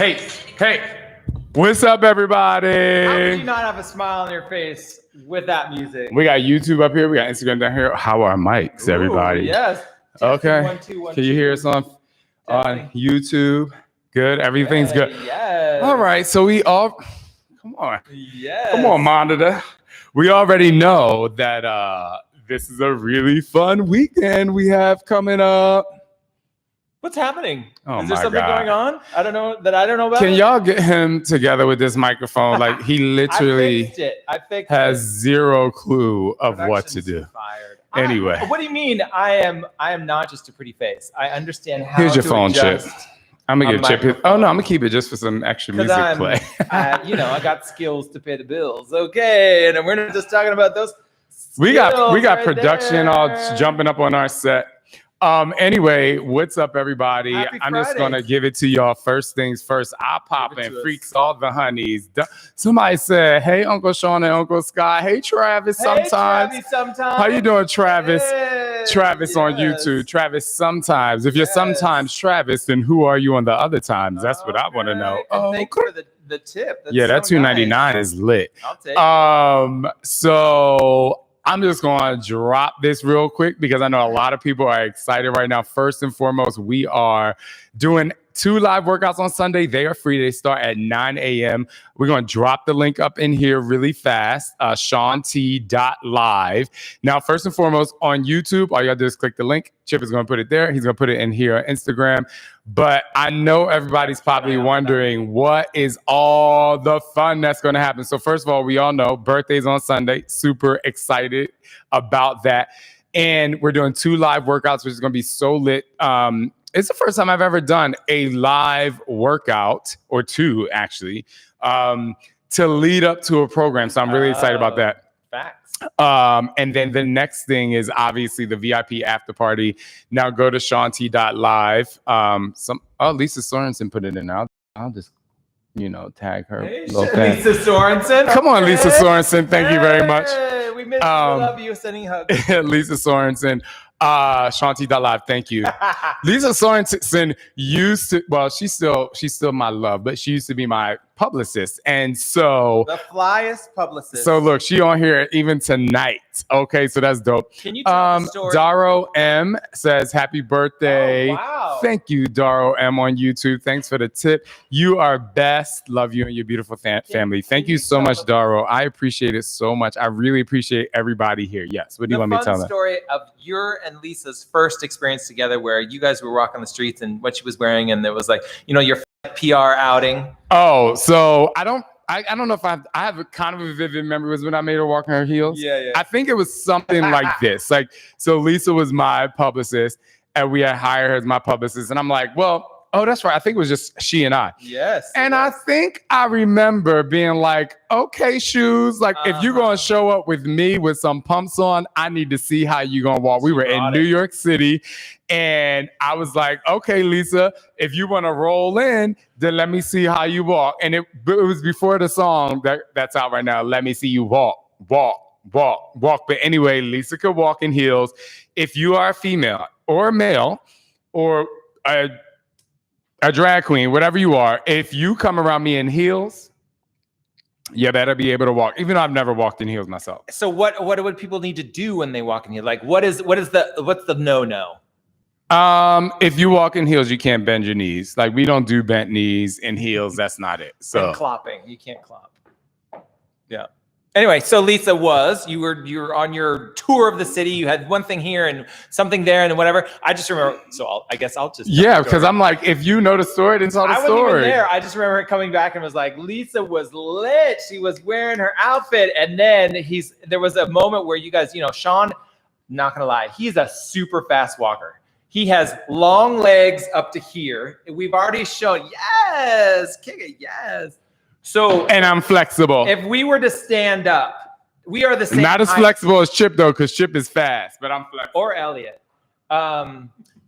Hey, what's up, everybody? How could you not have a smile on your face with that music? We got YouTube up here. We got Instagram down here. How are mics, everybody? Ooh, yes. Okay. 1, 2, 1, Can you hear us on YouTube? Good. Everything's good. Yes. All right. So we all come on. Yes. Come on, monitor. We already know that this is a really fun weekend we have coming up. What's happening? Oh, is there my something God. going on? I don't know about. Can y'all get him together with this microphone? Like he literally I fixed has it. zero clue of what to Production's do. Fired. Anyway. What do you mean? I am not just a pretty face. I understand how. Here's your to phone, Chip. adjust I'm gonna get Chip. microphone. Oh no, I'm gonna keep it just for some extra music play. I got skills to pay the bills. Okay, and we're not just talking about those. We got right production there. all jumping up on our set. Anyway, what's up, everybody? Happy I'm just Friday. gonna give it to y'all. First things first. I pop Give it in, to freaks all the honeys. Somebody said, "Hey, Uncle Shaun and Uncle Scott. Hey, Travis. Sometimes. Hey, sometimes. How you doing, Travis? Hey, Travis on yes. YouTube. Travis sometimes. If you're Yes. sometimes Travis, then who are you on the other times? That's what I want to know. And thank you for the tip. That's yeah, that so $2.99 nice. is lit. I'll take it. So I'm just going to drop this real quick because I know a lot of people are excited right now. First and foremost, we are doing 2 live workouts on Sunday. They are free. They start at 9 a.m. We're going to drop the link up in here really fast, ShaunT.live. Now, first and foremost, on YouTube, all you got to do is click the link. Chip is going to put it there. He's going to put it in here on Instagram. But I know everybody's probably wondering what is all the fun that's going to happen. So first of all, we all know birthday's on Sunday. Super excited about that. And we're doing 2 live workouts, which is going to be so lit. It's the first time I've ever done a live workout, or 2 actually, to lead up to a program. So I'm really excited about that. Facts. And then the next thing is obviously the VIP after party. Now go to ShaunT.live. Lisa Sorensen put it in. I'll just, tag her. Hey, thing. Lisa Sorensen. Come on, Lisa Sorensen. Thank you very much. We miss you. Love you. Sending hugs. Lisa Sorensen. ShaunT.live. Thank you. Lisa Sorensen used to, well, she's still my love, but she used to be my publicist. And so the flyest publicist. So look, she on here even tonight. Okay, so that's dope. Can you tell the story? Daro M says happy birthday. Oh, wow. Thank you, Daro M on YouTube. Thanks for the tip. You are best. Love you and your beautiful family. Thank you so much, Daro. I appreciate it so much. I really appreciate everybody here. Yes. What do you want me to tell them? The story of your and Lisa's first experience together, where you guys were walking the streets and what she was wearing, and it was like, your PR outing. Oh, so I don't know if I have a kind of a vivid memory was when I made her walk in her heels. Yeah. I think it was something like this. So Lisa was my publicist and we had hired her as my publicist. And I'm like, well, oh, that's right. I think it was just she and I. Yes. And I think I remember being like, okay, shoes, if you're going to show up with me with some pumps on, I need to see how you're going to walk. We were in New York City. And I was like, okay, Lisa, if you want to roll in, then let me see how you walk. And it was before the song that's out right now. Let me see you walk. But anyway, Lisa could walk in heels. If you are a female or a male or a drag queen, whatever you are, if you come around me in heels, you better be able to walk, even though I've never walked in heels myself. So what would people need to do when they walk in heels? Like what's the no-no? If you walk in heels, you can't bend your knees. Like we don't do bent knees in heels. That's not it. So and clopping, you can't clop. Yeah. Anyway, so Lisa you were on your tour of the city. You had one thing here and something there and whatever. I just remember. So I guess I'll just because I'm like, if you know the story, then tell the story. I wasn't even there. I just remember her coming back and was like, Lisa was lit. She was wearing her outfit, and then there was a moment where you guys, Shaun, not gonna lie, he's a super fast walker. He has long legs up to here. We've already shown. Yes, kick it. Yes. So, and I'm flexible. If we were to stand up, we are the same. Not as flexible as Chip though, because Chip is fast, but I'm flexible. Or Elliot.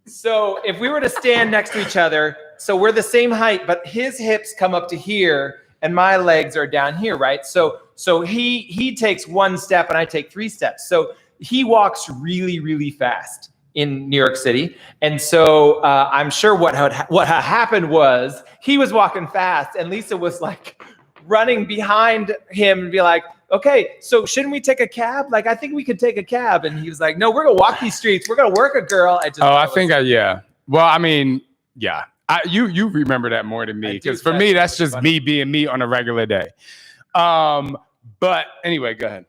So if we were to stand next to each other, so we're the same height, but his hips come up to here and my legs are down here, right? So he takes 1 step and I take 3 steps. So he walks really, really fast. in New York City. And so I'm sure what had happened was he was walking fast and Lisa was like running behind him and be like, okay, so shouldn't we take a cab? Like, I think we could take a cab. And he was like, no, we're gonna walk these streets. We're gonna work a girl. Yeah. Well, I mean, yeah. You remember that more than me, because for me, that's just me being me on a regular day. But anyway, go ahead.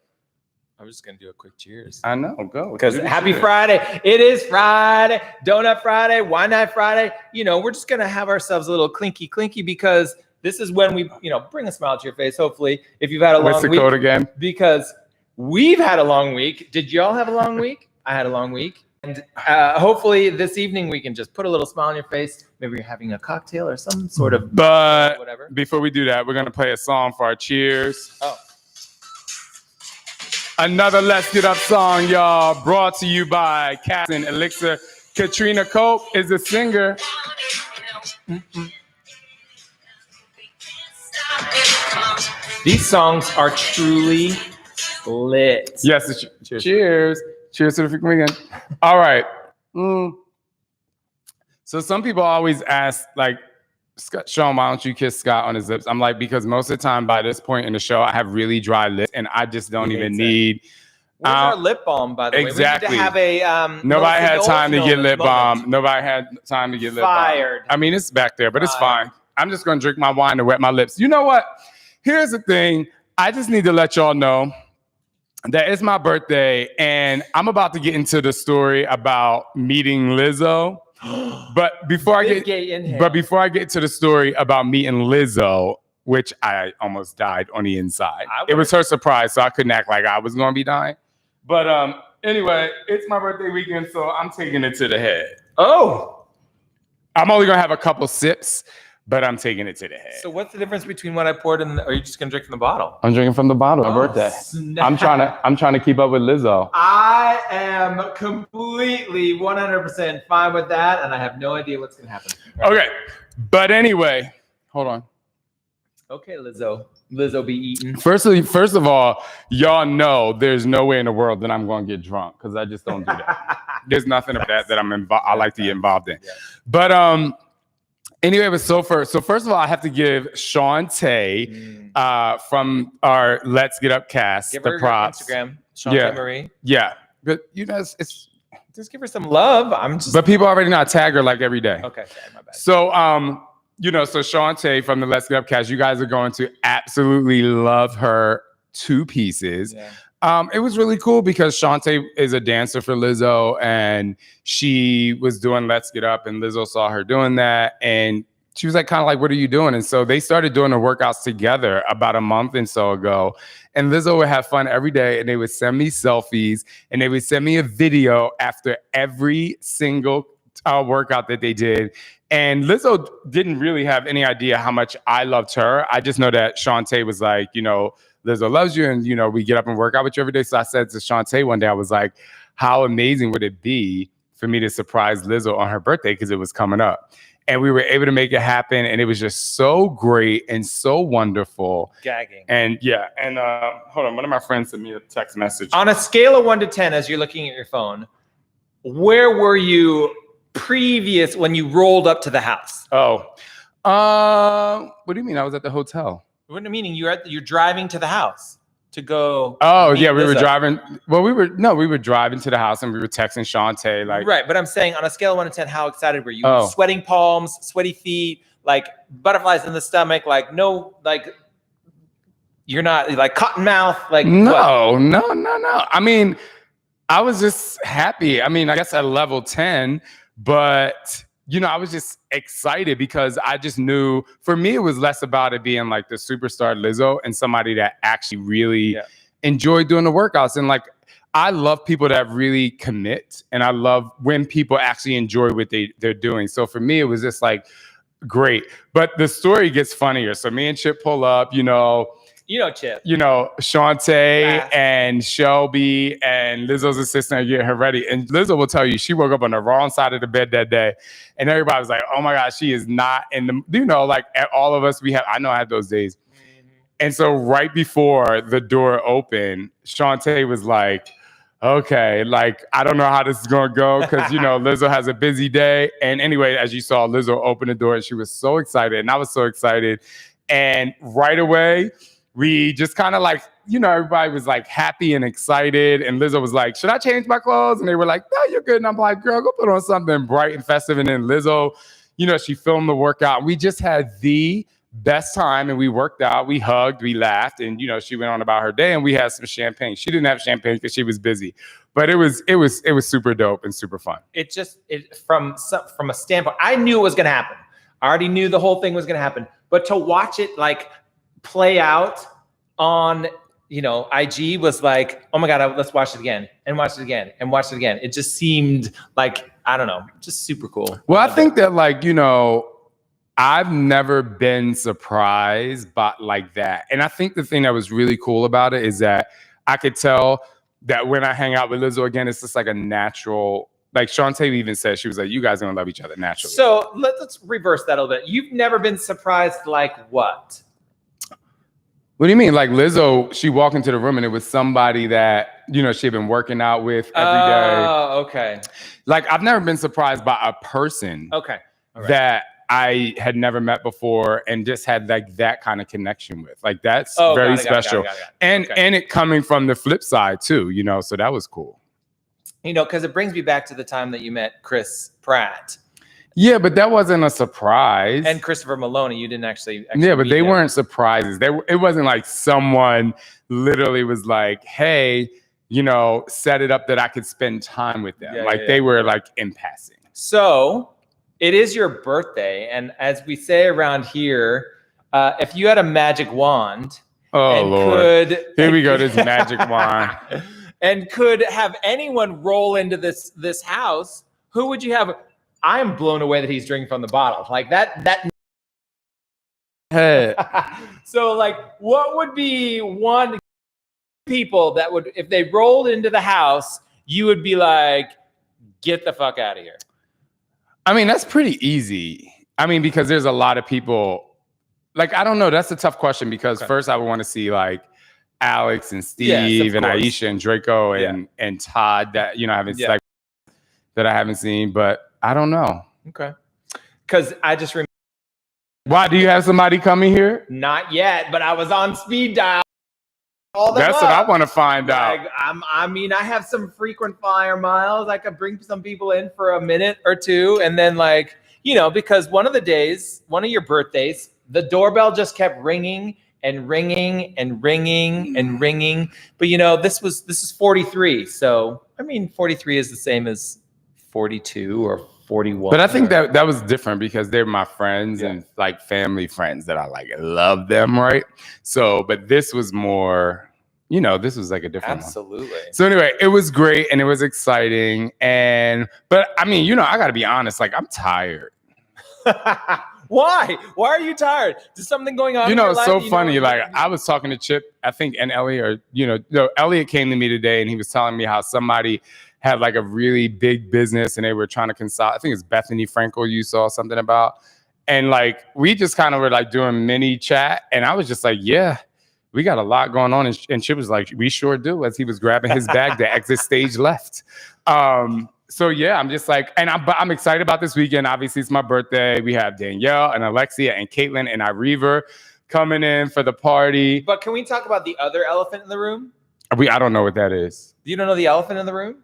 I'm just gonna do a quick cheers. I know, go. Because happy Friday. It is Friday, Donut Friday, Wine Night Friday. You know, we're just gonna have ourselves a little clinky because this is when we, bring a smile to your face, hopefully, if you've had a long week. What's the code again? Because we've had a long week. Did y'all have a long week? I had a long week. And hopefully this evening we can just put a little smile on your face. Maybe you're having a cocktail or some sort of whatever. Before we do that, we're going to play a song for our cheers. Oh. Another Let's Get Up song, y'all, brought to you by Captain Elixir. Katrina Cope is a singer. These songs are truly lit. Yes, cheers. Cheers to the freaking weekend. All right. So some people always ask, like, Shaun, why don't you kiss Scott on his lips? I'm like, because most of the time by this point in the show, I have really dry lips and I just don't even need. Where's our lip balm, by the way? Exactly. We need to have a. Nobody had time to get lip balm. Nobody had time to get lip balm. Fired. I mean, it's back there, but it's fine. I'm just going to drink my wine to wet my lips. You know what? Here's the thing. I just need to let y'all know that it's my birthday and I'm about to get into the story about meeting Lizzo. But before I get to the story about meeting Lizzo, which I almost died on the inside. It was her surprise, so I couldn't act like I was going to be dying. But anyway, it's my birthday weekend, so I'm taking it to the head. Oh. I'm only going to have a couple sips, but I'm taking it to the head. So what's the difference between what I poured and are you just going to drink from the bottle? I'm drinking from the bottle. My birthday. Snap. I'm trying to keep up with Lizzo. I am completely 100% fine with that, and I have no idea what's going to happen. Right. Okay. But anyway, hold on. Okay, Lizzo. Lizzo be eating. First of all, y'all know there's no way in the world that I'm going to get drunk because I just don't do that. There's nothing of that I like to get involved in. Yeah. But anyway, it was so first of all, I have to give Shaun from our Let's Get Up cast give the props. Instagram, Shaun Marie. Yeah, but you guys, it's just give her some love. But people already know I tag her like every day. Okay, my bad. So so Shaun from the Let's Get Up cast, you guys are going to absolutely love her to pieces. Yeah. It was really cool because Shaun is a dancer for Lizzo and she was doing Let's Get Up and Lizzo saw her doing that and she was like, kind of like, what are you doing? And so they started doing the workouts together about a month and so ago. And Lizzo would have fun every day and they would send me selfies and they would send me a video after every single workout that they did. And Lizzo didn't really have any idea how much I loved her. I just know that Shaun was like, Lizzo loves you and, we get up and work out with you every day. So I said to Shaun one day, I was like, how amazing would it be for me to surprise Lizzo on her birthday because it was coming up. And we were able to make it happen. And it was just so great and so wonderful. Gagging. And hold on. One of my friends sent me a text message. On a scale of 1 to 10, as you're looking at your phone, where were you previous when you rolled up to the house? What do you mean? I was at the hotel. What do you mean? You're driving to the house to go. Oh yeah, we were driving. Well, we were driving to the house and we were texting Shaun like. Right, but I'm saying on a scale of 1 to 10, how excited were you? Sweating palms, sweaty feet, like butterflies in the stomach, like no, like you're not like cotton mouth, like no. I mean, I was just happy. I mean, I guess at level 10, but. I was just excited because I just knew for me, it was less about it being like the superstar Lizzo and somebody that actually really enjoyed doing the workouts. And like, I love people that really commit and I love when people actually enjoy what they're doing. So for me, it was just like, great. But the story gets funnier. So me and Chip pull up, Chip. Shaun and Shelby and Lizzo's assistant are getting her ready. And Lizzo will tell you she woke up on the wrong side of the bed that day. And everybody was like, oh my gosh, she is not in the, like all of us, I know I had those days. Mm-hmm. And so right before the door opened, Shaun was like, okay, like, I don't know how this is going to go because, Lizzo has a busy day. And anyway, as you saw, Lizzo opened the door and she was so excited. And I was so excited. And right away, we just kind of like, everybody was like happy and excited. And Lizzo was like, should I change my clothes? And they were like, no, you're good. And I'm like, girl, go put on something bright and festive. And then Lizzo, she filmed the workout. We just had the best time and we worked out, we hugged, we laughed, and she went on about her day and we had some champagne. She didn't have champagne because she was busy, but it was super dope and super fun. It from a standpoint, I knew it was going to happen. I already knew the whole thing was going to happen, but to watch it like play out on IG was like, oh my God, let's watch it again and watch it again and watch it again. It just seemed like, I don't know, just super cool. Well, I think that like, I've never been surprised by like that. And I think the thing that was really cool about it is that I could tell that when I hang out with Lizzo again, it's just like a natural, like Shantae even said, she was like, you guys are gonna love each other naturally. So let's reverse that a little bit. You've never been surprised like what? What do you mean? Like Lizzo, she walked into the room and it was somebody that, she had been working out with every day. Oh, okay. Like I've never been surprised by a person that I had never met before and just had like that kind of connection with. Like that's very special. Got it. And it coming from the flip side too, so that was cool. Because it brings me back to the time that you met Chris Pratt. Yeah, but that wasn't a surprise. And Christopher Maloney, you didn't actually yeah, but they weren't surprises. It wasn't like someone literally was like, hey, set it up that I could spend time with them. They were like in passing. So it is your birthday, and as we say around here, if you had a magic wand, Lord, here we go, this magic wand, and could have anyone roll into this house, who would you have? I am blown away that he's drinking from the bottle like that. Hey. So, like, what would be one people that would, if they rolled into the house, you would be like, get the fuck out of here? I mean, that's pretty easy. I mean, because there's a lot of people, like, I don't know. That's a tough question because first I would want to see like Alex and Steve and Aisha and Draco and Todd that, that I haven't seen, but I don't know. Okay. Because I just remember. Why, do you have somebody coming here? Not yet, but I was on speed dial. That's what I want to find out. I have some frequent flyer miles. I could bring some people in for a minute or two. And then because one of your birthdays, the doorbell just kept ringing and ringing and ringing and ringing. But this is 43. So, 43 is the same as 42 or 41. But I think that was different because they're my friends and like family friends that I like love them, right? So, but this was more, this was like a different one. Absolutely. So anyway, it was great and it was exciting. But I mean, I gotta be honest, like I'm tired. Why? Why are you tired? Is something going on? It's so funny. Like I was talking to Chip, I think, and Elliot, or Elliot came to me today and he was telling me how somebody had like a really big business and they were trying to consolidate. I think it's Bethany Frankel you saw something about. And like, we just kind of were like doing mini chat. And I was just like, yeah, we got a lot going on. And Chip was like, we sure do, as he was grabbing his bag to exit stage left. So yeah, I'm just like, and I'm excited about this weekend. Obviously it's my birthday. We have Danielle and Alexia and Caitlin and Irever coming in for the party. But can we talk about the other elephant in the room? I don't know what that is. You don't know the elephant in the room?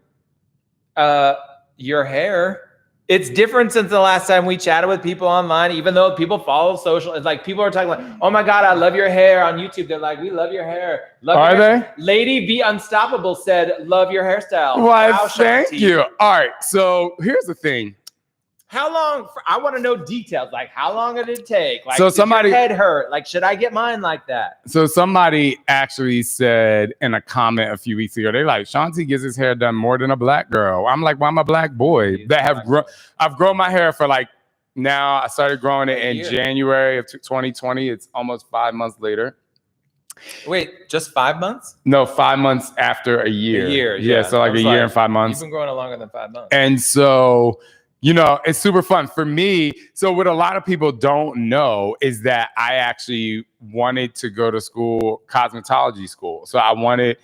Your hair. It's different since the last time we chatted with people online, even though people follow social. It's like people are talking like, oh my God, I love your hair on YouTube. They're like, we love your hair. Are they? Lady Be Unstoppable said, love your hairstyle. Well, thank you. All right. So here's the thing. How long? I want to know details. Like, how long did it take? Like, so somebody your head hurt. Like, should I get mine like that? So somebody actually said in a comment a few weeks ago, they're like, Shanti gets his hair done more than a black girl. I'm like, well, I'm a black boy that have grown. I've grown my hair for like now. I started growing it in January of 2020. It's almost 5 months later. Wait, just 5 months? No, 5 months after a year. A year, yeah. So like a year and 5 months. You've been growing it longer than 5 months. And so, it's super fun for me. So what a lot of people don't know is that I actually wanted to go to school, cosmetology school. So I wanted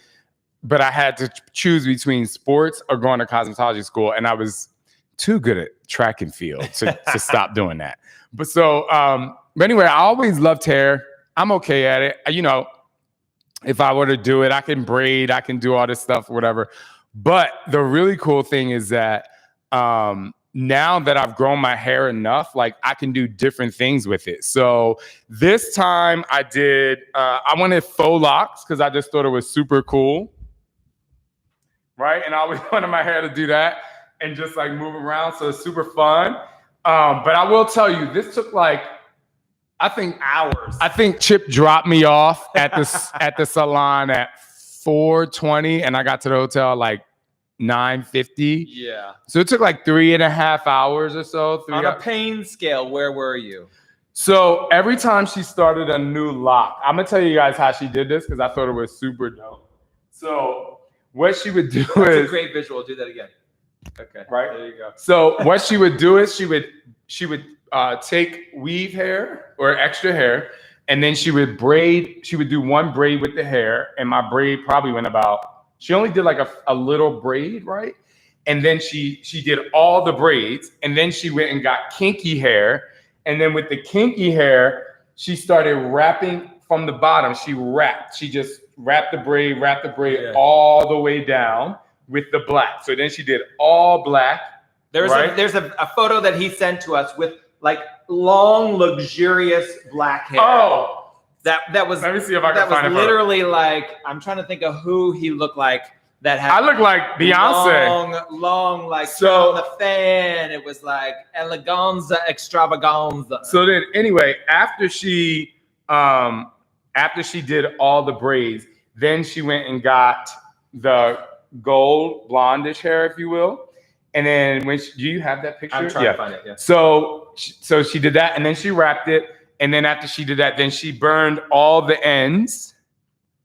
but I had to choose between sports or going to cosmetology school, and I was too good at track and field to stop doing that. But but anyway, I always loved hair. I'm okay at it. You know, if I were to do it, I can braid, I can do all this stuff, whatever. But the really cool thing is that now that I've grown my hair enough, like I can do different things with it. So this time I wanted faux locks because I just thought it was super cool. Right? And I always wanted my hair to do that and just like move around. So it's super fun. But I will tell you, this took like, I think hours. I think Chip dropped me off at the salon at 4:20 and I got to the hotel like 9:50. Yeah. So it took like 3.5 hours or so. On a pain scale, where were you? So every time she started a new lock, I'm gonna tell you guys how she did this because I thought it was super dope. So what she would do That's a great visual. Do that again. Okay. Right? There you go. So what she would do is she would take weave hair or extra hair, and then she would braid. She would do one braid with the hair, and my braid probably went about. She only did like a little braid, right? And then she did all the braids, and then she went and got kinky hair, and then with the kinky hair, she started wrapping from the bottom. She just wrapped the braid all the way down with the black. So then she did all black. There's a photo that he sent to us with like long, luxurious black hair. Oh, that was. Let me see if I can find it. That was literally like, I'm trying to think of who he looked like. That had I look like Beyonce. Long, like so on the fan. It was like eleganza, extravaganza. So then, anyway, after she did all the braids, then she went and got the gold blondish hair, if you will. And then do you have that picture? I'm trying to find it. Yeah. So she did that, and then she wrapped it. And then after she did that, then she burned all the ends.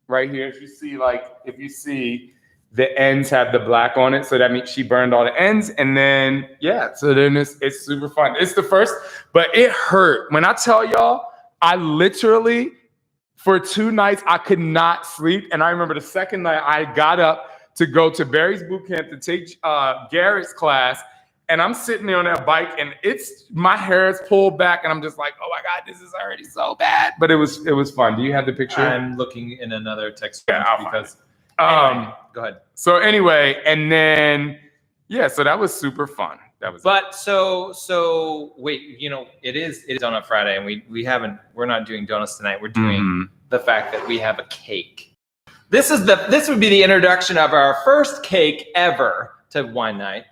Right here, if you see, the ends have the black on it, so that means she burned all the ends. And then so then it's super fun. It's the first, but it hurt. When I tell y'all, I literally for 2 nights I could not sleep. And I remember the second night I got up to go to Barry's boot camp to take Garrett's class, and I'm sitting there on that bike, and my hair is pulled back, and I'm just like, oh my God, this is already so bad. But it was fun. Do you have the picture? I'm looking in another text because. Anyway, go ahead. So anyway, and then so that was super fun. So wait, it is on a Friday, and we're not doing donuts tonight. We're doing the fact that we have a cake. This would be the introduction of our first cake ever to wine night,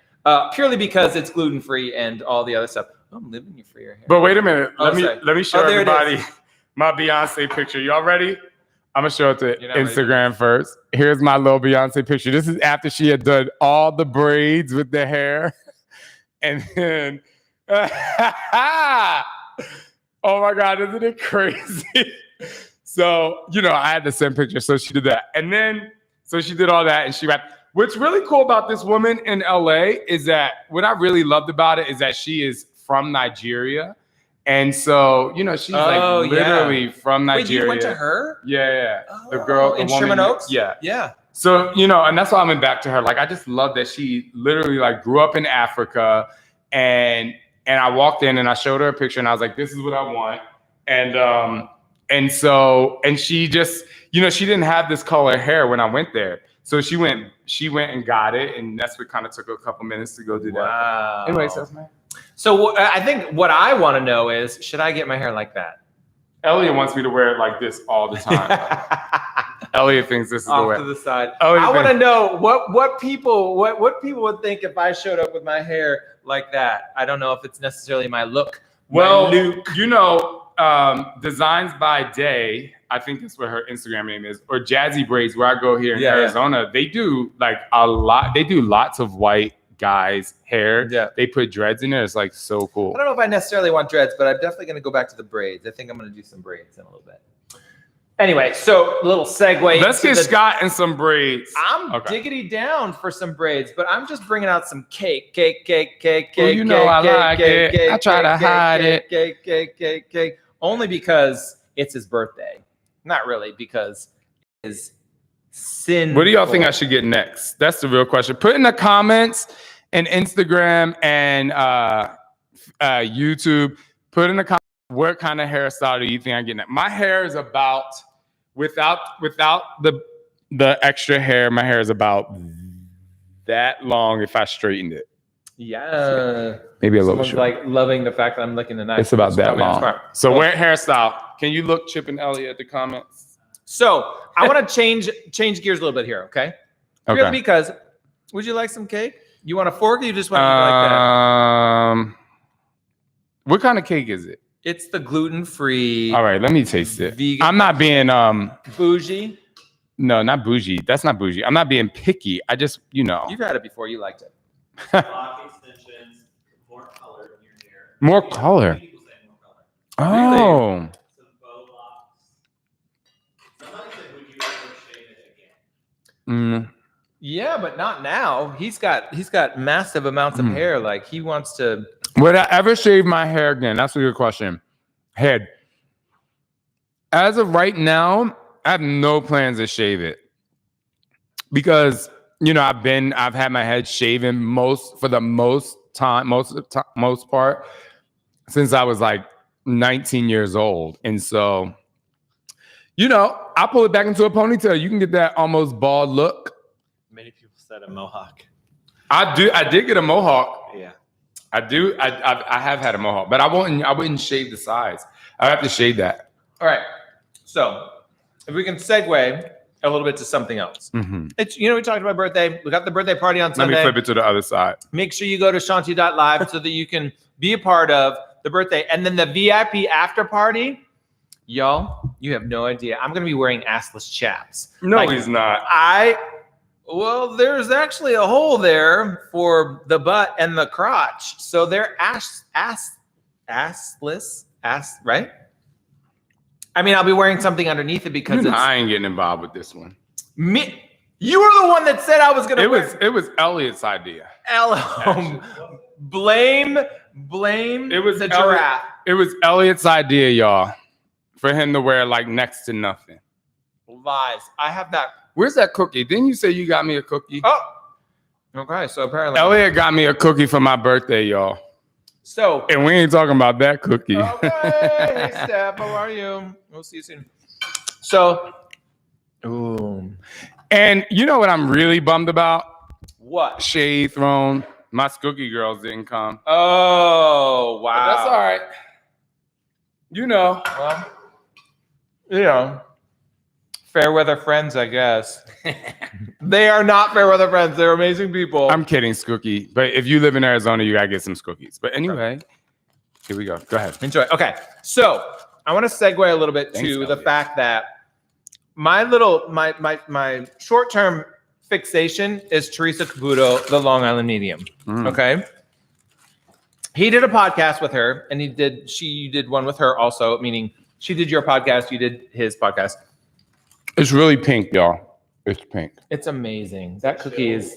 purely because it's gluten free and all the other stuff. Oh, I'm living you for your hair. But wait a minute, let me show everybody my Beyonce picture. Y'all ready? I'm gonna show it to Instagram first. Here's my little Beyonce picture. This is after she had done all the braids with the hair. And then, oh my God, isn't it crazy? So, I had to send pictures. So she did that. And then, so she did all that and she wrapped. What's really cool about this woman in LA is that what I really loved about it is that she is from Nigeria. And so, she's literally from Nigeria. Wait, you went to her? Yeah. The girl in Sherman Oaks? Yeah. So, and that's why I went back to her. Like, I just love that she literally grew up in Africa, and I walked in and I showed her a picture and I was like, this is what I want. And she just, she didn't have this color hair when I went there. So she went and got it. And that's what kind of took a couple minutes to go do that. Wow. Anyways, that's me. So I think what I want to know is, should I get my hair like that? Elliot wants me to wear it like this all the time. Elliot thinks this is the way. Off to the side. I want to know what people would think if I showed up with my hair like that. I don't know if it's necessarily my look. Well, Designs by Day, I think that's what her Instagram name is, or Jazzy Braids, where I go here in Arizona. They do a lot. They do lots of white guys' hair. Yeah. They put dreads in there. It's so cool. I don't know if I necessarily want dreads, but I'm definitely going to go back to the braids. I think I'm going to do some braids in a little bit. Anyway, so a little segue. Let's get Scott in some braids. I'm diggity down for some braids, but I'm just bringing out some cake. I like it. I try to hide it. Cake. Only because it's his birthday. Not really, because it's Sinful. What do y'all think I should get next? That's the real question. Put in the comments and Instagram and YouTube. Put in the comments what kind of hairstyle do you think I get next? My hair is about without the extra hair. My hair is about that long if I straightened it. Yeah. Maybe a little Someone's short. like loving the fact that I'm licking the knife. It's about that long. Smart. So what hairstyle? Can you look Chip and Elliot at the comments? So I want to change gears a little bit here, okay? Okay. Because would you like some cake? You want a fork or you just want to like that? What kind of cake is it? It's the gluten-free. All right, let me taste it. Vegan. I'm not being Bougie. No, not bougie. That's not bougie. I'm not being picky. I just, You've had it before. You liked it. Lock extensions, more color in your hair. More color. People say more color. Oh. Some bow locks. Somebody said, would you ever shave it again? Yeah, but not now. He's got massive amounts of hair. Like he wants to. Would I ever shave my hair again? That's a good question. Head. As of right now, I have no plans to shave it because I've had my head shaven most part since I was like 19 years old, and so I'll pull it back into a ponytail. You can get that almost bald look. Many people said a mohawk. I did get a mohawk. Yeah. I do. I have had a mohawk, but I wouldn't shave the sides. I have to shave that. All right. So if we can segue a little bit to something else. Mm-hmm. It's we talked about birthday. We got the birthday party on Sunday. Let me flip it to the other side. Make sure you go to Shanti.live so that you can be a part of the birthday. And then the VIP after party, y'all, you have no idea. I'm gonna be wearing assless chaps. No, he's not. Well, there's actually a hole there for the butt and the crotch. So they're assless, right? I mean, I'll be wearing something underneath it because I ain't getting involved with this one. You were the one that said I was gonna. It was Elliot's idea. Blame. It was the giraffe. It was Elliot's idea, y'all, for him to wear like next to nothing. Lies. I have that. Where's that cookie? Didn't you say you got me a cookie? Oh. Okay, so apparently Elliot got me a cookie for my birthday, y'all. So and we ain't talking about that cookie. Okay. Hey, Steph, how are you? We'll see you soon. So, and you know what I'm really bummed about? What? Shade thrown. My Skookie girls didn't come. Oh, wow. But that's all right. Well, fair weather friends, I guess. They are not fair weather friends. They're amazing people. I'm kidding, Skookie. But if you live in Arizona, you gotta get some Skookies. But anyway, here we go. Go ahead. Enjoy. Okay, so I want to segue a little bit to the fact that my short-term fixation is Teresa Caputo, the Long Island medium. Okay. He did a podcast with her, and she did one with her also, meaning she did your podcast, you did his podcast. It's really pink, y'all. It's pink. It's amazing. That cookie is.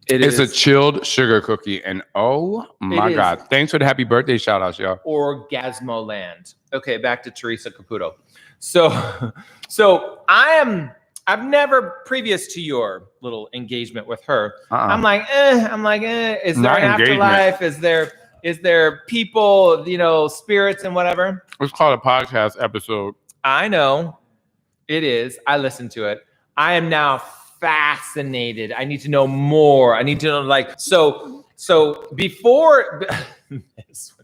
It's a chilled sugar cookie, and oh my God! Thanks for the happy birthday shout outs, y'all. Orgasmo land. Okay, back to Teresa Caputo. So I've never, previous to your little engagement with her, I'm like, is there an afterlife? Is there people, spirits and whatever? It's called a podcast episode. I know. It is. I listened to it. I am now fascinated. I need to know more. I need to know, so before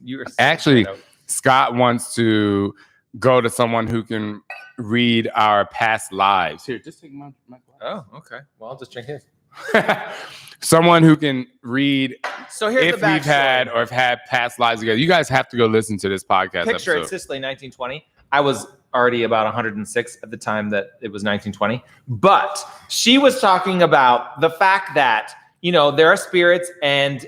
you were actually, Scott wants to go to someone who can read our past lives. Here, just take my glass. Oh, okay. Well, I'll just drink his. Someone who can read. So here's if we've had or have had past lives together. You guys have to go listen to this podcast. Picture episode. it, Sicily, 1920. I was already about 106 at the time that it was 1920. But she was talking about the fact that, there are spirits and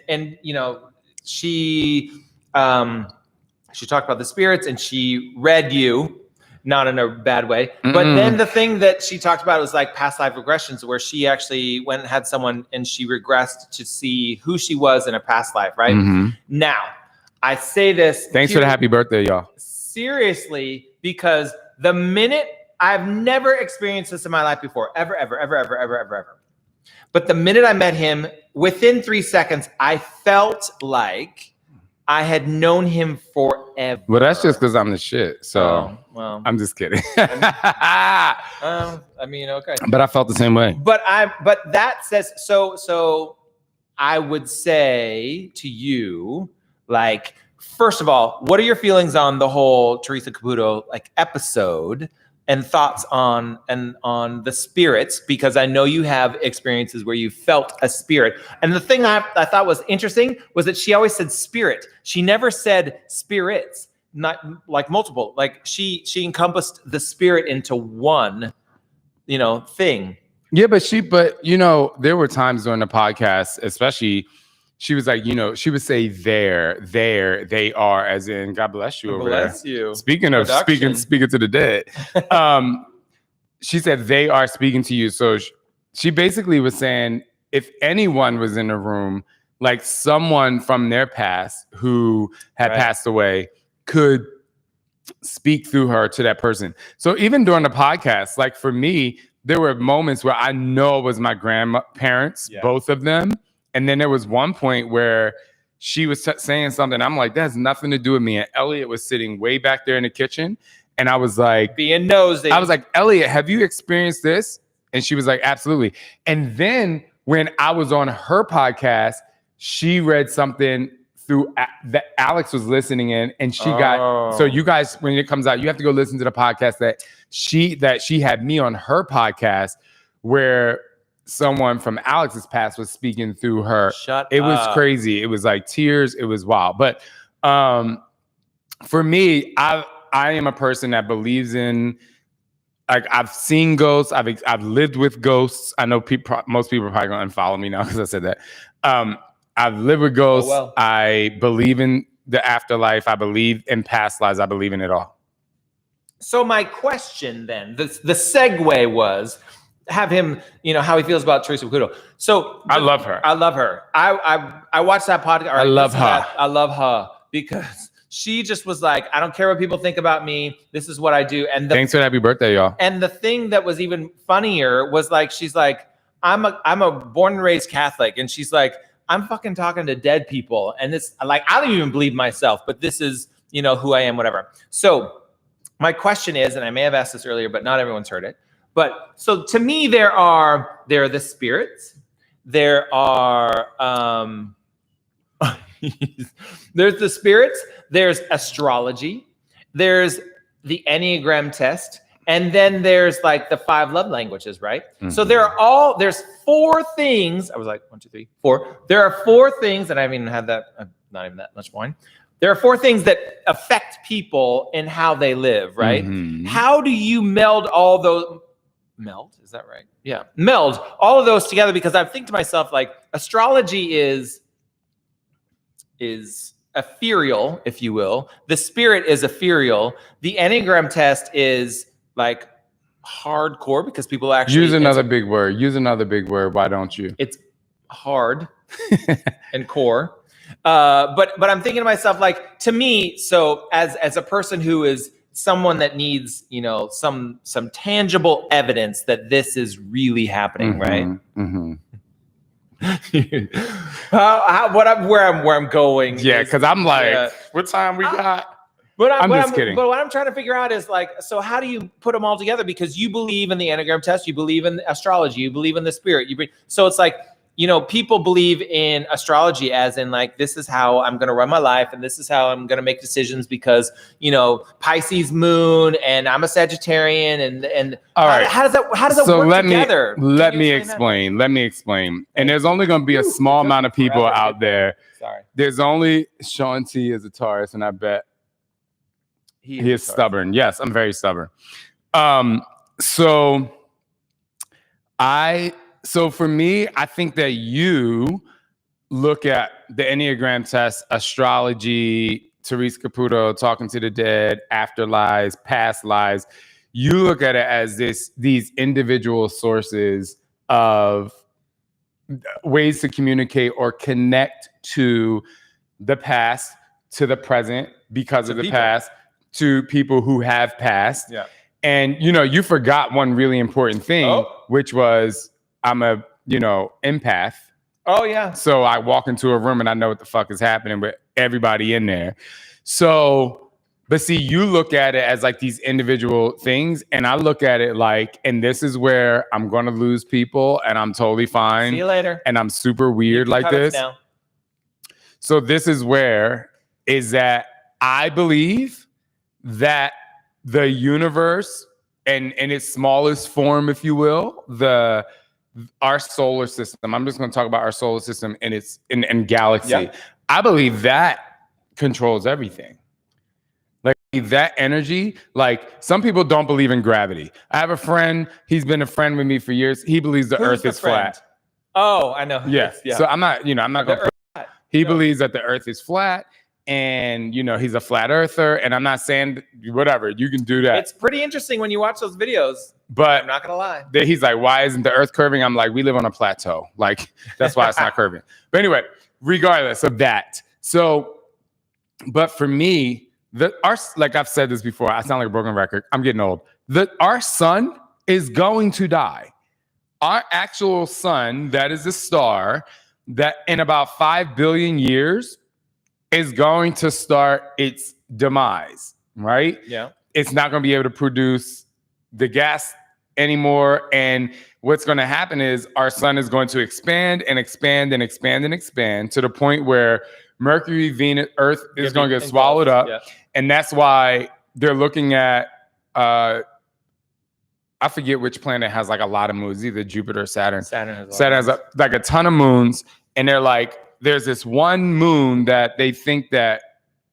she talked about the spirits and she read you, not in a bad way. Mm-mm. But then the thing that she talked about was like past life regressions, where she actually went and had someone and she regressed to see who she was in a past life, right? Mm-hmm. Now, I say this. Thanks for the happy birthday, y'all. Seriously, because the minute I've never experienced this in my life before, ever. But the minute I met him, within 3 seconds, I felt like I had known him forever. Well, that's just because I'm the shit. So well, I'm just kidding. I mean, okay. But I felt the same way. But that says so. I would say to you, like, first of all, what are your feelings on the whole Teresa Caputo like episode and thoughts on the spirits? Because I know you have experiences where you felt a spirit. And the thing I thought was interesting was that she always said spirit. She never said spirits, not like multiple. Like she encompassed the spirit into one, thing. Yeah, but there were times during the podcast, especially, she was like, she would say they are, as in God bless you over there. Bless you. Speaking of speaking to the dead, she said they are speaking to you. So she basically was saying if anyone was in the room, like someone from their past who had passed away could speak through her to that person. So even during the podcast, like for me, there were moments where I know it was my grandparents, both of them. And then there was one point where she was saying something. I'm like, that has nothing to do with me. And Elliot was sitting way back there in the kitchen. And I was like, being nosy. I was like, Elliot, have you experienced this? And she was like, absolutely. And then when I was on her podcast, she read something through that Alex was listening in, and she got, so you guys, when it comes out, you have to go listen to the podcast that she had me on her podcast where someone from Alex's past was speaking through her. It was crazy. It was like tears. It was wild. But for me, I am a person that believes in, like, I've seen ghosts. I've lived with ghosts. I know most people are probably going to unfollow me now because I said that. I've lived with ghosts. Oh, well. I believe in the afterlife. I believe in past lives. I believe in it all. So my question then, the segue was, have him, how he feels about Teresa Caputo. So I love her. I love her. I watched that podcast. I love her. I love her because she just was like, I don't care what people think about me. This is what I do. And thanks for the happy birthday, y'all. And the thing that was even funnier was like, she's like, I'm a born and raised Catholic, and she's like, I'm fucking talking to dead people. And this, like, I don't even believe myself, but this is, who I am, whatever. So my question is, and I may have asked this earlier, but not everyone's heard it. But so to me, there are the spirits. There are, there's the spirits. There's astrology. There's the Enneagram test. And then there's like the 5 love languages, right? Mm-hmm. So there's 4 things. I was like, 1, 2, 3, 4. There are 4 things, and I haven't even had that, not even that much wine. There are 4 things that affect people in how they live, right? Mm-hmm. How do you meld all those? Meld, is that right? Yeah. Meld all of those together, because I think to myself, like, astrology is ethereal, if you will. The spirit is ethereal. The Enneagram test is like hardcore, because people actually use another big word. Why don't you? It's hard and core. But I'm thinking to myself, like, to me, so as a person who is someone that needs, some tangible evidence that this is really happening, right? Mm-hmm. where I'm going. Yeah, because I'm like, what time we got? I'm just kidding. But what I'm trying to figure out is, like, so how do you put them all together? Because you believe in the Enneagram test, you believe in astrology, you believe in the spirit. So it's like, people believe in astrology as in, like, this is how I'm going to run my life, and this is how I'm going to make decisions because, Pisces moon, and I'm a Sagittarian, and all right. How does that work together? Let me explain. And there's only going to be a small amount of people out there. Sorry. There's only Shaun T is a Taurus, and I bet he is stubborn. Yes, I'm very stubborn. So for me, I think that you look at the Enneagram test, astrology, Teresa Caputo, talking to the dead, afterlives, past lives. You look at it as these individual sources of ways to communicate or connect to the past, to the present because of the past, to people who have passed. Yeah. And you forgot one really important thing, which was I'm a empath. Oh yeah. So I walk into a room and I know what the fuck is happening with everybody in there. So, but see, you look at it as like these individual things, and I look at it like, and this is where I'm going to lose people, and I'm totally fine. See you later. And I'm super weird like this. Now. So this is where is that I believe that the universe and in its smallest form, if you will, our solar system. I'm just going to talk about our solar system and its in galaxy. Yep. I believe that controls everything. Like that energy, like some people don't believe in gravity. I have a friend, he's been a friend with me for years. He believes the earth is flat. Oh, I know. Yeah. So I'm not going to. He believes that the earth is flat. And he's a flat earther, and I'm not saying whatever, you can do that. It's pretty interesting when you watch those videos, but I'm not gonna lie. He's like, why isn't the earth curving? I'm like, we live on a plateau, like that's why it's not curving. But anyway, regardless of that, so but for me, like I've said this before, I sound like a broken record, I'm getting old. Our sun is going to die. Our actual sun, that is a star that in about 5 billion years is going to start its demise, right? Yeah. It's not going to be able to produce the gas anymore. And what's going to happen is our sun is going to expand and expand and expand and expand to the point where Mercury, Venus, Earth is going to get swallowed up. Yeah. And that's why they're looking at, I forget which planet has like a lot of moons, either Jupiter or Saturn. Saturn has like a ton of moons. And they're like, there's this one moon that they think that,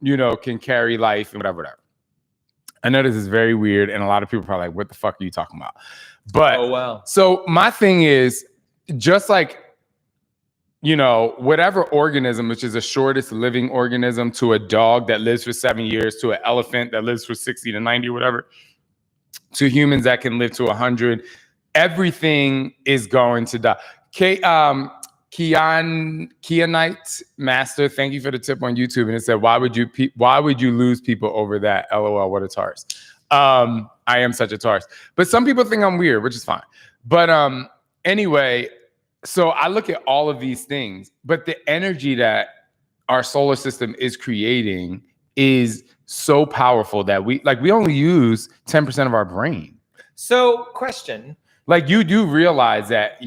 can carry life and whatever. I know this is very weird. And a lot of people are probably like, what the fuck are you talking about? But oh, wow. So my thing is just like, whatever organism, which is the shortest living organism, to a dog that lives for 7 years, to an elephant that lives for 60 to 90, whatever, to humans that can live to 100, everything is going to die. Keonite Master, thank you for the tip on YouTube. And it said, why would you lose people over that? LOL, what a Taurus. I am such a Taurus. But some people think I'm weird, which is fine. But anyway, so I look at all of these things, but the energy that our solar system is creating is so powerful that we only use 10% of our brain. So question. Like you do realize that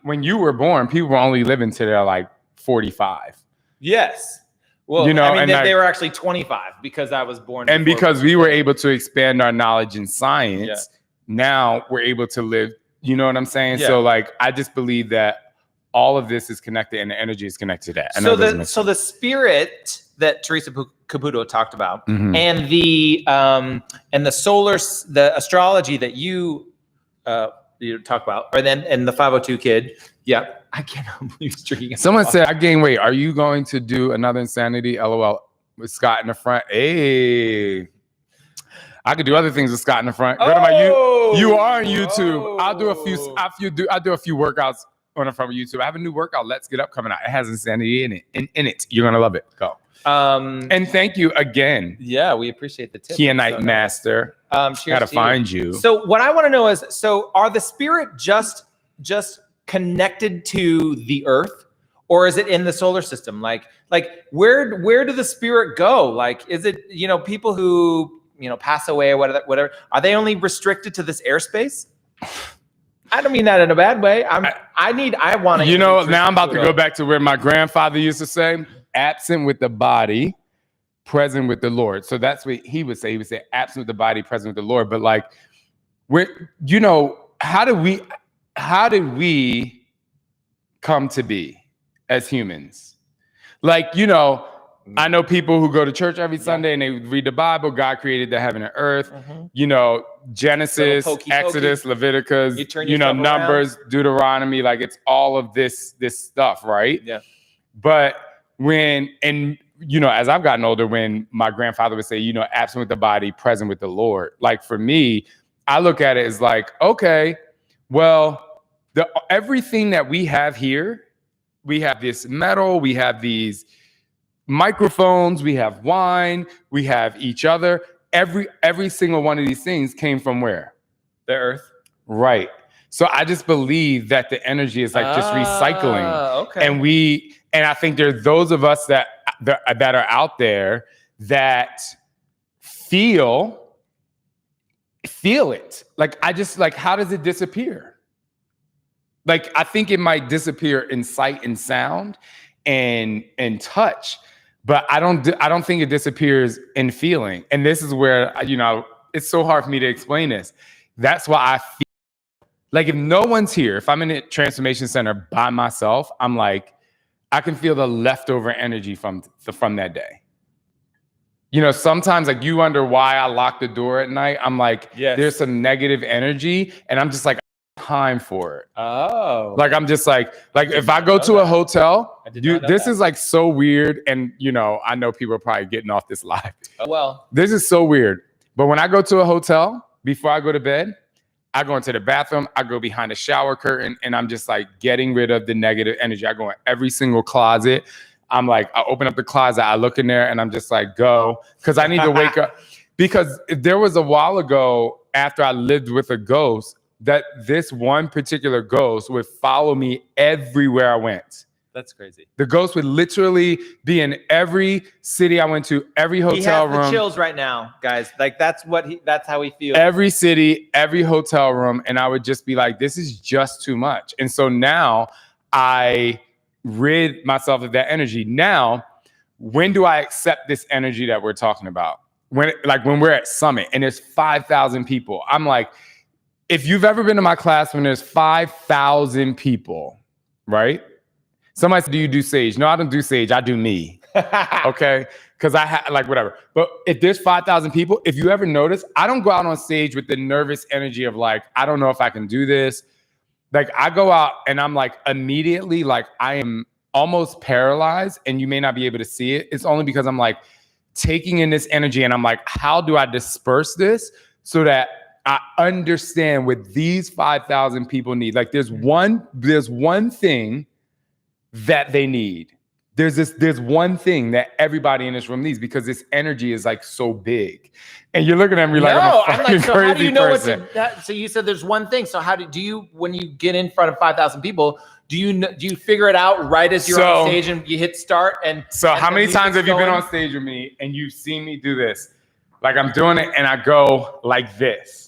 when you were born, people were only living to their like 45. Yes. Well, they were actually 25 because I was born. And because we were able to expand our knowledge in science, now we're able to live, you know what I'm saying? Yeah. So like, I just believe that all of this is connected and the energy is connected to that. So the spirit that Teresa Caputo talked about, mm-hmm. and the astrology that you talk about, or then and the 502 kid. Yeah, I cannot believe he's drinking. Someone said, I gained weight. Are you going to do another Insanity? LOL. With Scott in the front. Hey, I could do other things with Scott in the front. Go to my you are on YouTube. I'll do a few. I do a few workouts on the front of YouTube. I have a new workout, Let's Get Up, coming out. It has Insanity in it. In it, you're gonna love it. Go. And thank you again. Yeah, we appreciate the tip. Keonite Master. Gotta find you. So what I want to know is, so are the spirit just connected to the earth, or is it in the solar system? Like where do the spirit go? Like, is it, people who, pass away or whatever, are they only restricted to this airspace? I don't mean that in a bad way. I want to. Now I'm about to go back to where my grandfather used to say, absent with the body, present with the Lord. So that's what he would say. He would say absent with the body, present with the Lord. But like, how did we come to be as humans? Like, I know people who go to church every Sunday and they read the Bible. God created the heaven and earth. Mm-hmm. Genesis, Exodus, Leviticus, Numbers, around. Deuteronomy. Like, it's all of this stuff, right? Yeah. But as I've gotten older, when my grandfather would say, absent with the body, present with the Lord. Like, for me, I look at it as like, okay, well, everything that we have here, we have this metal, we have these microphones, we have wine, we have each other. every single one of these things came from where? The earth. Right. So I just believe that the energy is like just recycling. Okay. And I think there are those of us that are out there that feel it. Like, I just like, how does it disappear? Like, I think it might disappear in sight and sound and touch, but I don't think it disappears in feeling. And this is where, it's so hard for me to explain this. That's why I feel like if no one's here, if I'm in a transformation center by myself, I'm like, I can feel the leftover energy from that day. Sometimes like you wonder why I lock the door at night. I'm like, there's some negative energy, and I'm just like, time for it. Oh. Like, I'm just like if I go to a hotel, this is like so weird. And I know people are probably getting off this live. Oh, well. This is so weird. But when I go to a hotel, before I go to bed, I go into the bathroom, I go behind the shower curtain, and I'm just like getting rid of the negative energy. I go in every single closet. I'm like, I open up the closet, I look in there, and I'm just like, go. Because I need to wake up. Because there was a while ago, after I lived with a ghost, that this one particular ghost would follow me everywhere I went. That's crazy. The ghost would literally be in every city I went to, every hotel room. He has the chills right now, guys. Like, that's how he feels. Every city, every hotel room. And I would just be like, this is just too much. And so now I rid myself of that energy. Now, when do I accept this energy that we're talking about? When we're at Summit and there's 5,000 people, I'm like, if you've ever been to my class when there's 5,000 people, right? Somebody said, do you do sage? No, I don't do sage. I do me. Okay? Because whatever. But if there's 5,000 people, if you ever notice, I don't go out on stage with the nervous energy of like, I don't know if I can do this. Like, I go out and I'm like, immediately, like, I am almost paralyzed, and you may not be able to see it. It's only because I'm like taking in this energy, and I'm like, how do I disperse this so that I understand what these 5,000 people need? Like, there's one thing that they need. There's one thing that everybody in this room needs, because this energy is like so big. And you're looking at me like, I'm like, so crazy how do you know person. so you said there's one thing. So how do you, when you get in front of 5,000 people, do you figure it out right as you're on stage and you hit start? And so how many times have you been on stage with me and you've seen me do this? Like, I'm doing it and I go like this.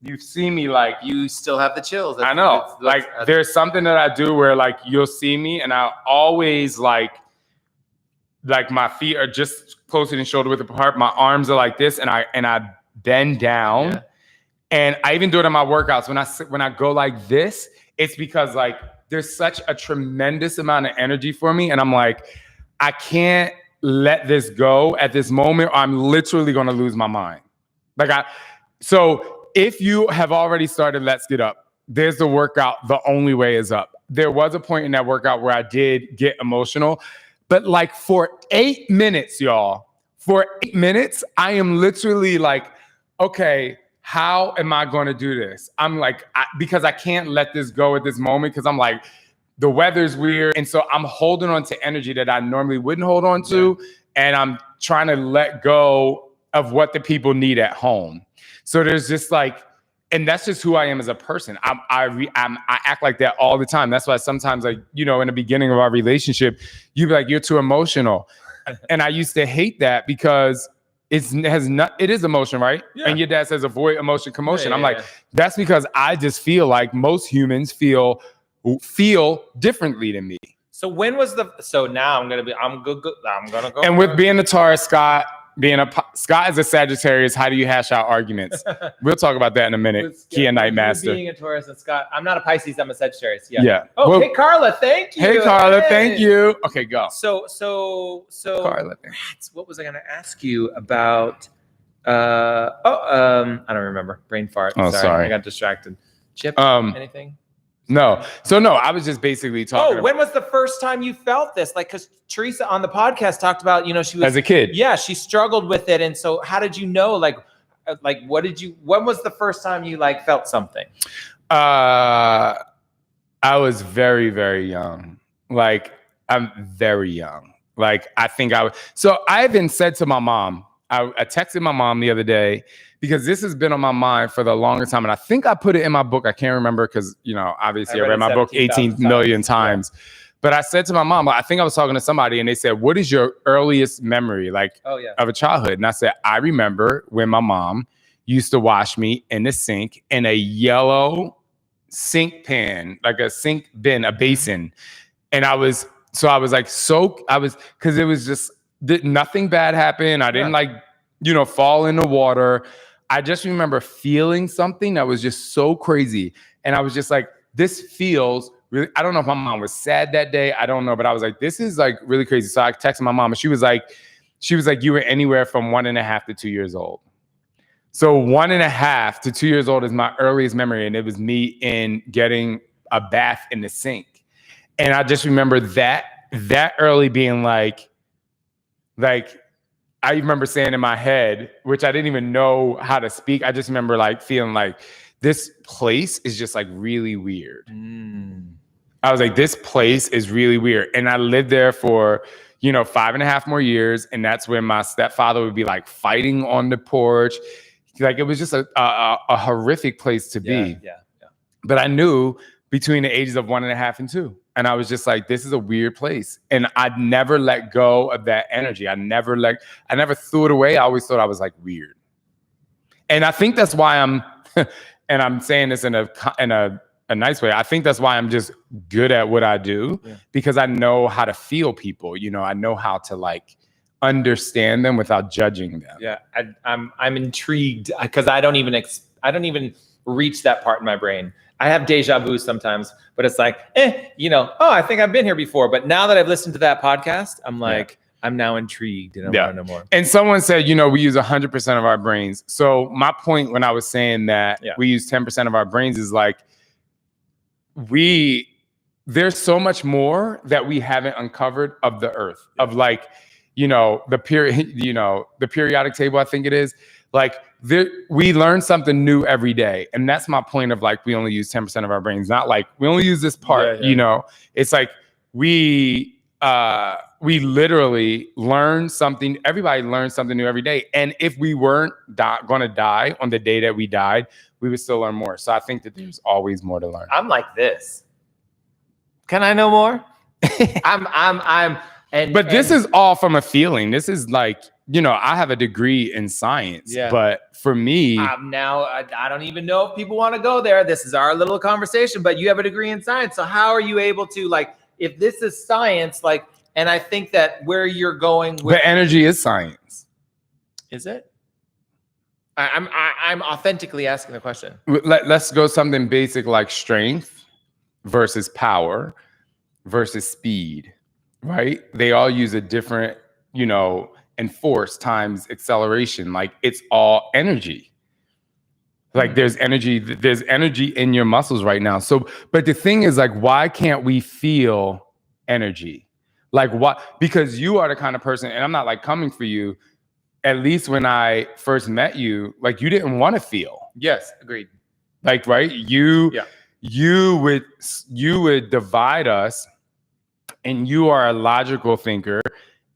You've seen me like, you still have the chills. I know. There's something that I do where like you'll see me and I always like my feet are just closer than shoulder width apart. My arms are like this, and I bend down. Yeah. And I even do it in my workouts. When I go like this, it's because like there's such a tremendous amount of energy for me, and I'm like, I can't let this go at this moment, or I'm literally going to lose my mind. So if you have already started Let's Get Up, there's the workout, The Only Way Is Up. There was a point in that workout where I did get emotional, but like for 8 minutes, y'all, I am literally like, okay, how am I going to do this? I'm like, because I can't let this go at this moment, because I'm like, the weather's weird. And so I'm holding on to energy that I normally wouldn't hold on to. Yeah. And I'm trying to let go of what the people need at home. So there's just like, and that's just who I am as a person. I act like that all the time. That's why sometimes, like, in the beginning of our relationship, you'd be like, you're too emotional. And I used to hate that because it is emotion, right? Yeah. And your dad says avoid emotion, commotion. I'm like, that's because I just feel like most humans feel differently than me. So now I'm gonna go. And with being a Taurus, Scott is a Sagittarius, how do you hash out arguments? We'll talk about that in a minute. Kia Nightmaster. Being a Taurus and Scott, I'm not a Pisces, I'm a Sagittarius. Yeah. Oh, well, hey Carla, thank you. Hey Carla, thank you. Okay, go. So Carla, what was I gonna ask you about? I don't remember. Brain fart. Oh, sorry. I got distracted. Chip, anything? No. So no, I was just basically talking. When was the first time you felt this? Like, because Teresa on the podcast talked about, she was as a kid. Yeah, she struggled with it, and so how did you know? When was the first time you like felt something? I was very, very young. Like, I'm very young. Like, I think so I even said to my mom, I texted my mom the other day because this has been on my mind for the longest time. And I think I put it in my book. I can't remember because, obviously I read my book 18 million times. Yeah. But I said to my mom, I think I was talking to somebody and they said, what is your earliest memory of a childhood? And I said, I remember when my mom used to wash me in the sink in a yellow sink pan, like a sink bin, a basin. And because it was just, nothing bad happened. I didn't fall in the water. I just remember feeling something that was just so crazy. And I was just like, this feels really, I don't know if my mom was sad that day. I don't know, but I was like, this is like really crazy. So I texted my mom and she was like, you were anywhere from 1.5 to 2 years old. So 1.5 to 2 years old is my earliest memory. And it was me getting a bath in the sink. And I just remember that early being like, I remember saying in my head, which I didn't even know how to speak. I just remember like feeling like this place is just like really weird. I was like, this place is really weird. And I lived there for, 5.5 more years. And that's when my stepfather would be like fighting on the porch. Like it was just a horrific place to be. Yeah. But I knew between the ages of 1.5 and 2. And I was just like, this is a weird place. And I'd never let go of that energy. I never threw it away. I always thought I was like weird. And I think that's why I'm, and I'm saying this in a nice way. I think that's why I'm just good at what I do, because I know how to feel people. I know how to like understand them without judging them. Yeah. I'm intrigued because I don't even reach that part in my brain. I have deja vu sometimes, but it's like, I think I've been here before. But now that I've listened to that podcast, I'm like, I'm now intrigued and I want to know more. And someone said, we use 100% of our brains. So my point when I was saying that we use 10% of our brains is like, there's so much more that we haven't uncovered of the earth, of like, the periodic table, I think it is. Like we learn something new every day. And that's my point of like, we only use 10% of our brains, not like we only use this part, it's like we literally learn something. Everybody learns something new every day. And if we weren't going to die on the day that we died, we would still learn more. So I think that there's always more to learn. I'm like this. Can I know more? But this is all from a feeling. This is like, I have a degree in science, but for me, now I don't even know if people want to go there. This is our little conversation, but you have a degree in science. So how are you able to like, if this is science, like, and I think that where you're going with the energy is science. Is it? I'm authentically asking the question. Let's go something basic like strength versus power versus speed, right? They all use a different, and force times acceleration. Like it's all energy. Like there's energy in your muscles right now. So, but the thing is like, why can't we feel energy? Like what? Because you are the kind of person, and I'm not like coming for you. At least when I first met you, like you didn't want to feel. Yes, agreed. Like, right? You would divide us, and you are a logical thinker,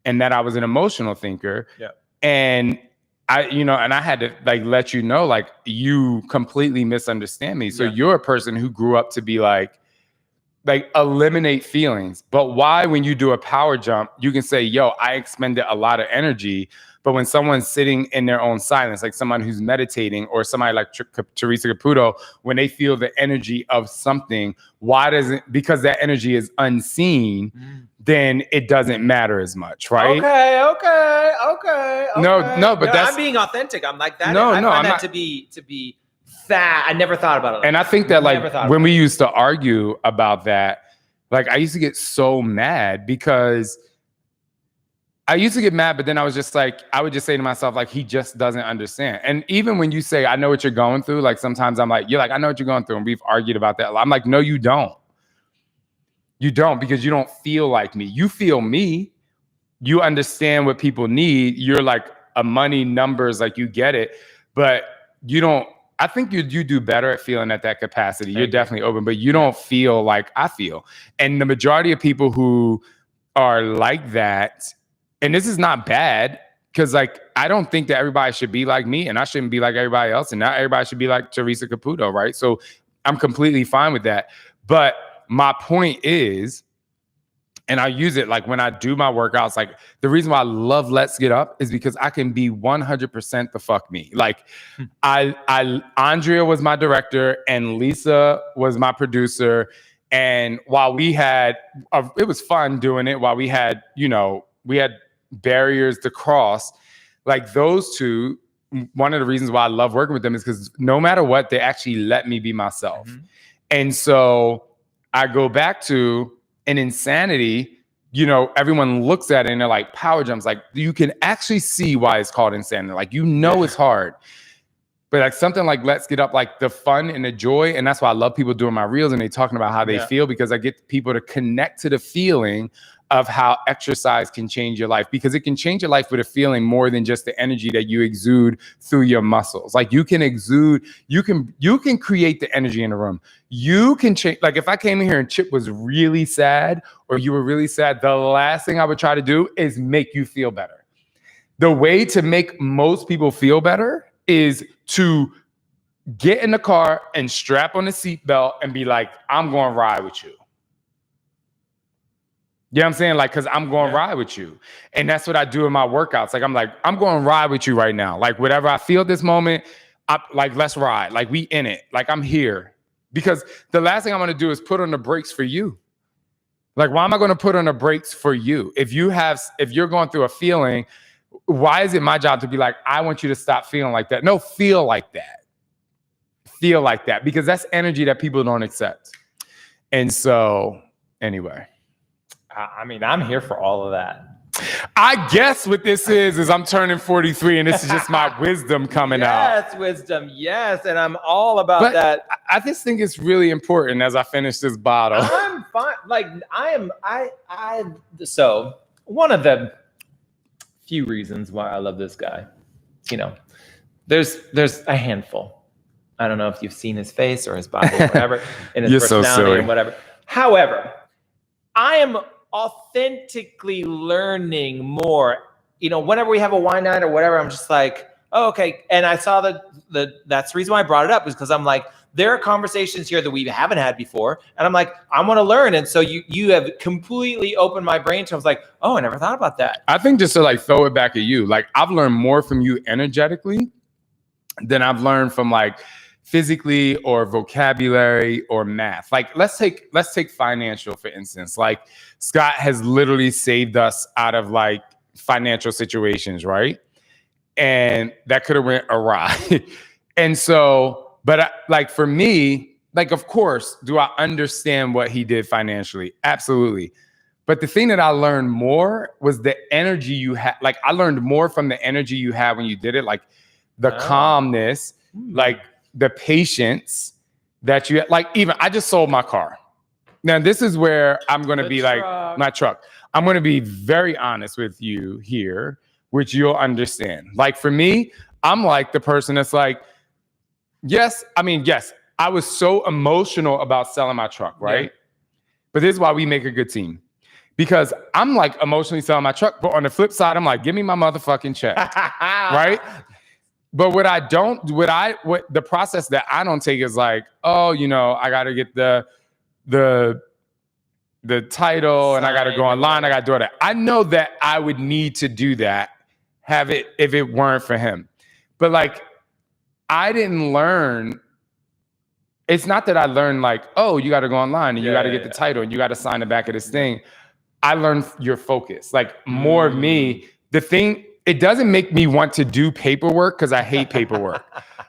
and that I was an emotional thinker. Yeah. And I had to like let you know, like you completely misunderstand me. So you're a person who grew up to be like eliminate feelings. But why, when you do a power jump, you can say, yo, I expended a lot of energy. But when someone's sitting in their own silence, like someone who's meditating or somebody like Teresa Caputo, when they feel the energy of something, because that energy is unseen, then it doesn't matter as much, right? Okay. No, but I'm being authentic. I'm like that. No, I I'm find that not. to be fat. I never thought about it. And I think that like when we used to argue about that, like I used to get so mad because I used to get mad, but then I was just like, I would just say to myself, like, he just doesn't understand. And even when you say, I know what you're going through, like sometimes I'm like, you're like, I know what you're going through. And we've argued about that. I'm like, no, you don't. You don't, because you don't feel like me. You feel me. You understand what people need. You're like a money numbers, like you get it, but you don't. I think you do better at feeling at that capacity. You're definitely open, but you don't feel like I feel. And the majority of people who are like that, and this is not bad, Because like, I don't think that everybody should be like me, and I shouldn't be like everybody else, and not everybody should be like Teresa Caputo, right? So I'm completely fine with that. But my point is, and I use it like when I do my workouts, like the reason why I love Let's Get Up is because I can be 100% the fuck me. Like Andrea was my director and Lisa was my producer. And while we had, it was fun doing it, while we had, we had barriers to cross, like those two, one of the reasons why I love working with them is because no matter what, they actually let me be myself. Mm-hmm. And so I go back to an Insanity, everyone looks at it and they're like, power jumps. Like, you can actually see why it's called Insanity. Like, it's hard. But like something like Let's Get Up, like the fun and the joy. And that's why I love people doing my reels and they talking about how they feel, because I get people to connect to the feeling of how exercise can change your life, because it can change your life with a feeling more than just the energy that you exude through your muscles. Like you can create the energy in the room. You can change. Like if I came in here and Chip was really sad or you were really sad, the last thing I would try to do is make you feel better. The way to make most people feel better is to get in the car and strap on the seatbelt and be like, I'm going to ride with you. You know what I'm saying? Like, because I'm going to ride with you. And that's what I do in my workouts. Like, I'm going to ride with you right now. Like, whatever I feel this moment, let's ride. Like, we in it. Like, I'm here. Because the last thing I'm going to do is put on the brakes for you. Like, why am I going to put on the brakes for you? If you're going through a feeling, why is it my job to be like, I want you to stop feeling like that? No, feel like that. Feel like that. Because that's energy that people don't accept. And so, anyway. I mean, I'm here for all of that. I guess what this is I'm turning 43 and this is just my wisdom coming out. Yes, wisdom. Yes. And I'm all about that. I just think it's really important as I finish this bottle. I'm fine. Like so one of the few reasons why I love this guy, there's a handful. I don't know if you've seen his face or his body or whatever, and his personality and whatever. However, I am authentically learning more. Whenever we have a wine night or whatever, I'm just like, oh, okay. And I saw that's the reason why I brought it up, is because I'm like, there are conversations here that we haven't had before. And I'm like, I want to learn. And so you have completely opened my brain to, I was like, oh, I never thought about that. I think just to like throw it back at you, like I've learned more from you energetically than I've learned from like physically or vocabulary or math. Like let's take financial, for instance. Like Scott has literally saved us out of like financial situations, right? And that could have went awry. And so, but like for me, like of course, do I understand what he did financially? Absolutely. But the thing that I learned more was the energy you had. Like I learned more from the energy you had when you did it, like the calmness, like the patience that you had. Like even I just sold my car. Now this is where I'm going to be like my truck. I'm going to be very honest with you here, which you'll understand. Like for me, I'm like the person that's like, yes, I was so emotional about selling my truck, right? Yeah. But this is why we make a good team. Because I'm like emotionally selling my truck, but on the flip side, I'm like, give me my motherfucking check, right? But what the process that I don't take is like, oh, I got to get the title and I got to go online. I got to do that. I know that I would need to do that, have it if it weren't for him. But like, I didn't learn. It's not that I learned like, oh, you got to go online and you got to get the title and you got to sign the back of this thing. I learned your focus, like more of me. The thing, it doesn't make me want to do paperwork because I hate paperwork.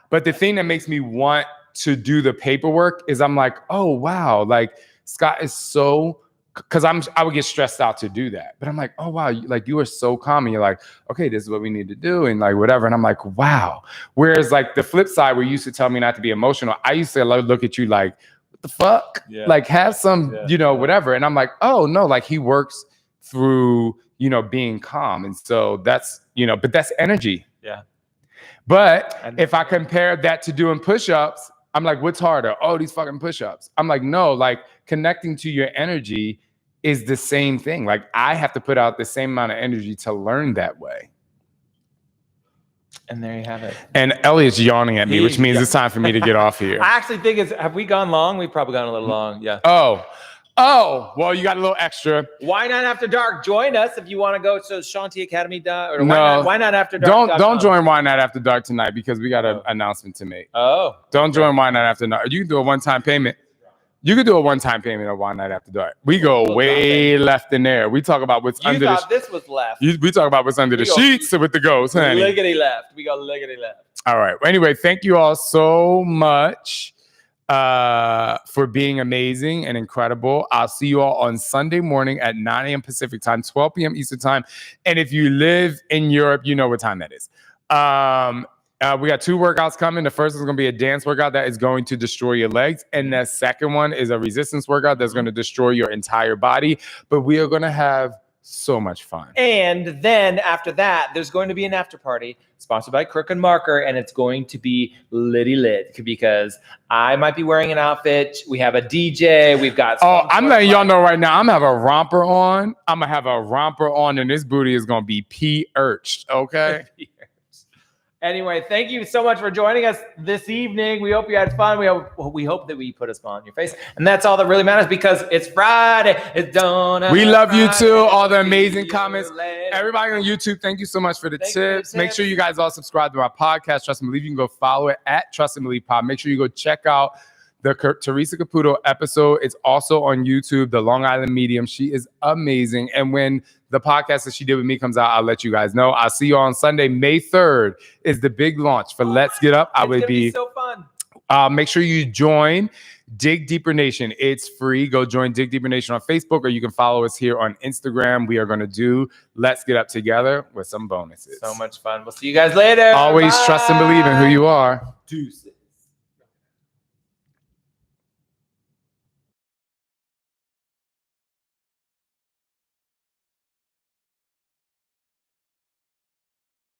But the thing that makes me want to do the paperwork is I'm like, oh, wow. Like Scott is so, because I would get stressed out to do that. But I'm like, oh, wow. Like you are so calm. And you're like, okay, this is what we need to do. And like, whatever. And I'm like, wow. Whereas like the flip side where you used to tell me not to be emotional, I used to look at you like, what the fuck? Yeah. Like have some, whatever. And I'm like, oh no, like he works through, being calm. And so that's, but that's energy. Yeah. But if I compare that to doing push-ups, I'm like, what's harder? Oh, these fucking push-ups. I'm like, no, like connecting to your energy is the same thing. Like I have to put out the same amount of energy to learn that way. And there you have it. And Elliot's yawning at me, which means it's time for me to get off here. I actually think have we gone long? We've probably gone a little long. Yeah. Oh, well, you got a little extra. Why Not After Dark? Join us if you want to go to Shaun T Academy. Or No. Why Not After Dark? Don't join Why Not After Dark tonight because we got an announcement to make. Oh. Don't join Why Not After Dark. You can do a one-time payment. You could do a one-time payment of Why Not After Dark. We go way left in there. We talk about what's under thought this was left. We talk about what's under the sheets with the ghosts, honey. Liggity left. We go liggity left. All right. Anyway, thank you all so much for being amazing and incredible. I'll see you all on Sunday morning at 9 a.m. Pacific time, 12 p.m. Eastern time. And if you live in Europe, you know what time that is. We got 2 workouts coming. The first is going to be a dance workout that is going to destroy your legs. And the second one is a resistance workout that's going to destroy your entire body. But we are going to have so much fun. And then after that, there's going to be an after party sponsored by Crook and Marker, and it's going to be litty lit because I might be wearing an outfit. We have a DJ. We've got. I'm letting y'all know right now. I'm gonna have a romper on. And this booty is gonna be P-urched. Okay. Anyway, thank you so much for joining us this evening. We hope you had fun. We hope that we put a smile on your face. And that's all that really matters because it's Friday. It's done. We love you too. All the amazing comments. Everybody on YouTube, thank you so much for the tips. Make sure you guys all subscribe to our podcast. Trust and Believe. You can go follow it at Trust and Believe Pod. Make sure you go check out the Teresa Caputo episode. It's also on YouTube, The Long Island Medium. She is amazing. And when the podcast that she did with me comes out, I'll let you guys know. I'll see you on Sunday, May 3rd is the big launch for Let's Get Up. It's gonna be so fun. Make sure you join Dig Deeper Nation. It's free. Go join Dig Deeper Nation on Facebook, or you can follow us here on Instagram. We are going to do Let's Get Up together with some bonuses. So much fun. We'll see you guys later. Always Bye. trust and believe in who you are. Deuces.